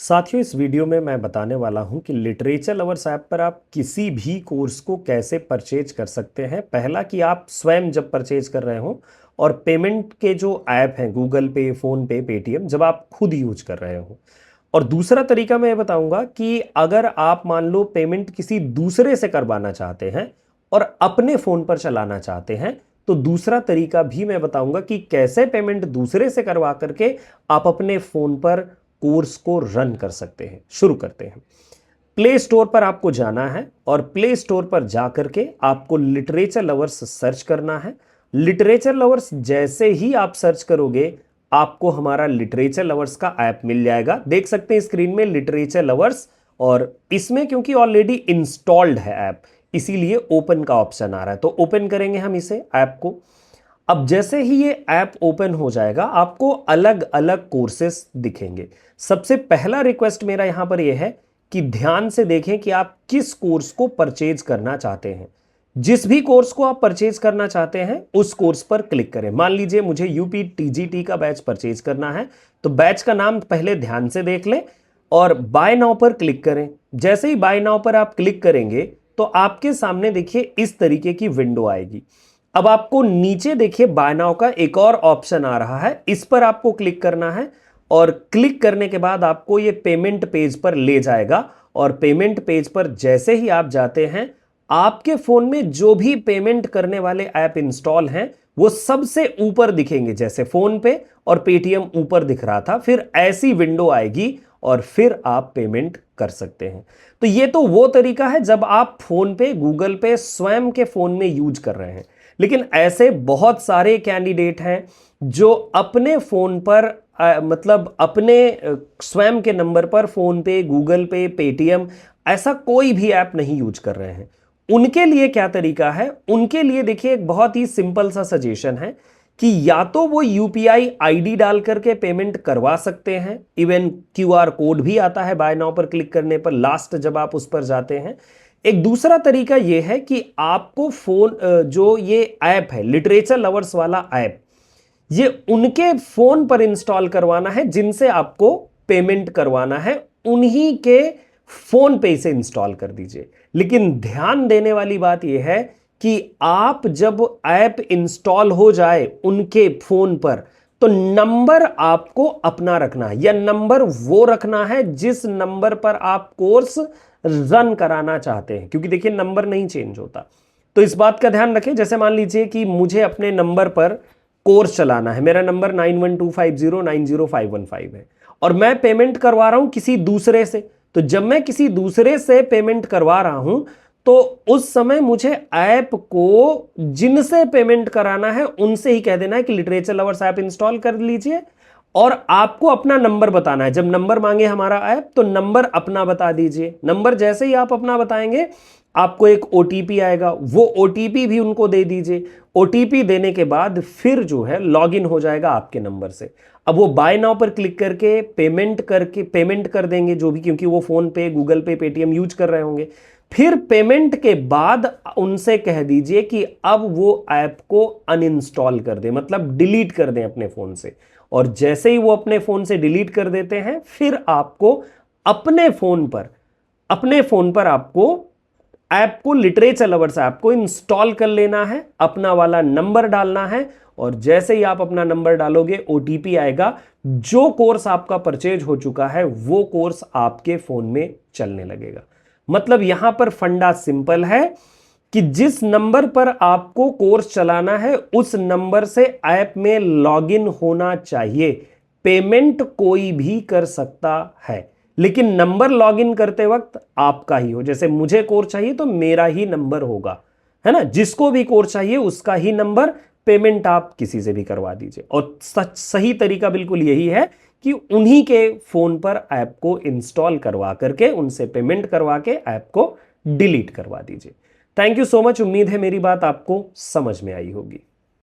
साथियों, इस वीडियो में मैं बताने वाला हूं कि लिटरेचर लवर्स ऐप पर आप किसी भी कोर्स को कैसे परचेज कर सकते हैं। पहला कि आप स्वयं जब परचेज कर रहे हो, और पेमेंट के जो ऐप हैं गूगल पे, फोन पे, पेटीएम, जब आप खुद यूज कर रहे हो। और दूसरा तरीका मैं ये बताऊंगा कि अगर आप मान लो पेमेंट किसी दूसरे से करवाना चाहते हैं और अपने फोन पर चलाना चाहते हैं, तो दूसरा तरीका भी मैं बताऊंगा कि कैसे पेमेंट दूसरे से करवा करके आप अपने फोन पर कोर्स को रन कर सकते हैं। शुरू करते हैं। प्ले स्टोर पर आपको जाना है और प्ले स्टोर पर जाकर के आपको लिटरेचर लवर्स सर्च करना है। लिटरेचर लवर्स जैसे ही आप सर्च करोगे, आपको हमारा लिटरेचर लवर्स का ऐप मिल जाएगा। देख सकते हैं स्क्रीन में लिटरेचर लवर्स, और इसमें क्योंकि ऑलरेडी इंस्टॉल्ड है ऐप, इसीलिए ओपन का ऑप्शन आ रहा है। तो ओपन करेंगे हम इसे, ऐप को। अब जैसे ही ये ऐप ओपन हो जाएगा, आपको अलग अलग कोर्सेस दिखेंगे। सबसे पहला रिक्वेस्ट मेरा यहां पर यह है कि ध्यान से देखें कि आप किस कोर्स को परचेज करना चाहते हैं। जिस भी कोर्स को आप परचेज करना चाहते हैं उस कोर्स पर क्लिक करें। मान लीजिए मुझे यूपी टीजीटी का बैच परचेज करना है, तो बैच का नाम पहले ध्यान से देख लें और बाय नाउ पर क्लिक करें। जैसे ही बाय नाउ पर आप क्लिक करेंगे तो आपके सामने देखिए इस तरीके की विंडो आएगी। अब आपको नीचे देखिए बाय नाउ का एक और ऑप्शन आ रहा है, इस पर आपको क्लिक करना है। और क्लिक करने के बाद आपको ये पेमेंट पेज पर ले जाएगा, और पेमेंट पेज पर जैसे ही आप जाते हैं, आपके फोन में जो भी पेमेंट करने वाले ऐप इंस्टॉल हैं वो सबसे ऊपर दिखेंगे। जैसे फोन पे और पेटीएम ऊपर दिख रहा था, फिर ऐसी विंडो आएगी और फिर आप पेमेंट कर सकते हैं। तो ये तो वो तरीका है जब आप फोन पे, गूगल पे स्वयं के फोन में यूज कर रहे हैं। लेकिन ऐसे बहुत सारे कैंडिडेट हैं जो अपने फोन पर मतलब अपने स्वयं के नंबर पर फोन पे, गूगल पे, पेटीएम, ऐसा कोई भी ऐप नहीं यूज कर रहे हैं। उनके लिए क्या तरीका है? उनके लिए देखिए एक बहुत ही सिंपल सा सजेशन है कि या तो वो यूपीआई आईडी डाल करके पेमेंट करवा सकते हैं। इवन क्यूआर कोड भी आता है बाय नाउ पर क्लिक करने पर, लास्ट जब आप उस पर जाते हैं। एक दूसरा तरीका यह है कि आपको फोन जो ये ऐप है लिटरेचर लवर्स वाला ऐप, ये उनके फोन पर इंस्टॉल करवाना है जिनसे आपको पेमेंट करवाना है। उन्हीं के फोन पे इसे इंस्टॉल कर दीजिए। लेकिन ध्यान देने वाली बात यह है कि आप जब ऐप इंस्टॉल हो जाए उनके फोन पर, तो नंबर आपको अपना रखना है, या नंबर वो रखना है जिस नंबर पर आप कोर्स रन कराना चाहते हैं, क्योंकि देखिए नंबर नहीं चेंज होता। तो इस बात का ध्यान रखें। जैसे मान लीजिए कि मुझे अपने नंबर पर कोर्स चलाना है, मेरा नंबर 9125090515 है, और मैं पेमेंट करवा रहा हूं किसी दूसरे से। तो जब मैं किसी दूसरे से पेमेंट करवा रहा हूं, तो उस समय मुझे ऐप को जिनसे पेमेंट कराना है उनसे ही कह देना है कि लिटरेचर लवर्स ऐप इंस्टॉल कर लीजिए, और आपको अपना नंबर बताना है। जब नंबर मांगे हमारा ऐप, तो नंबर अपना बता दीजिए। नंबर जैसे ही आप अपना बताएंगे, आपको एक ओटीपी आएगा, वो ओटीपी भी उनको दे दीजिए। ओटीपी देने के बाद फिर जो है लॉगिन हो जाएगा आपके नंबर से। अब वो बाय नाउ पर क्लिक करके पेमेंट कर देंगे जो भी, क्योंकि वो फोन पे, गूगल पे, पेटीएम यूज कर रहे होंगे। फिर पेमेंट के बाद उनसे कह दीजिए कि अब वो ऐप को अनइंस्टॉल कर दें, मतलब डिलीट कर दें अपने फोन से। और जैसे ही वो अपने फोन से डिलीट कर देते हैं, फिर आपको अपने फोन पर आपको ऐप को, लिटरेचर लवर्स ऐप को इंस्टॉल कर लेना है, अपना वाला नंबर डालना है, और जैसे ही आप अपना नंबर डालोगे ओटीपी आएगा। जो कोर्स आपका परचेज हो चुका है वो कोर्स आपके फोन में चलने लगेगा। मतलब यहां पर फंडा सिंपल है कि जिस नंबर पर आपको कोर्स चलाना है उस नंबर से ऐप में लॉगिन होना चाहिए। पेमेंट कोई भी कर सकता है, लेकिन नंबर लॉगिन करते वक्त आपका ही हो। जैसे मुझे कोर्स चाहिए तो मेरा ही नंबर होगा, है ना। जिसको भी कोर्स चाहिए उसका ही नंबर। पेमेंट आप किसी से भी करवा दीजिए। और सही तरीका बिल्कुल यही है कि उन्हीं के फोन पर ऐप को इंस्टॉल करवा करके उनसे पेमेंट करवा के ऐप को डिलीट करवा दीजिए। Thank you so much. उम्मीद है मेरी बात आपको समझ में आई होगी।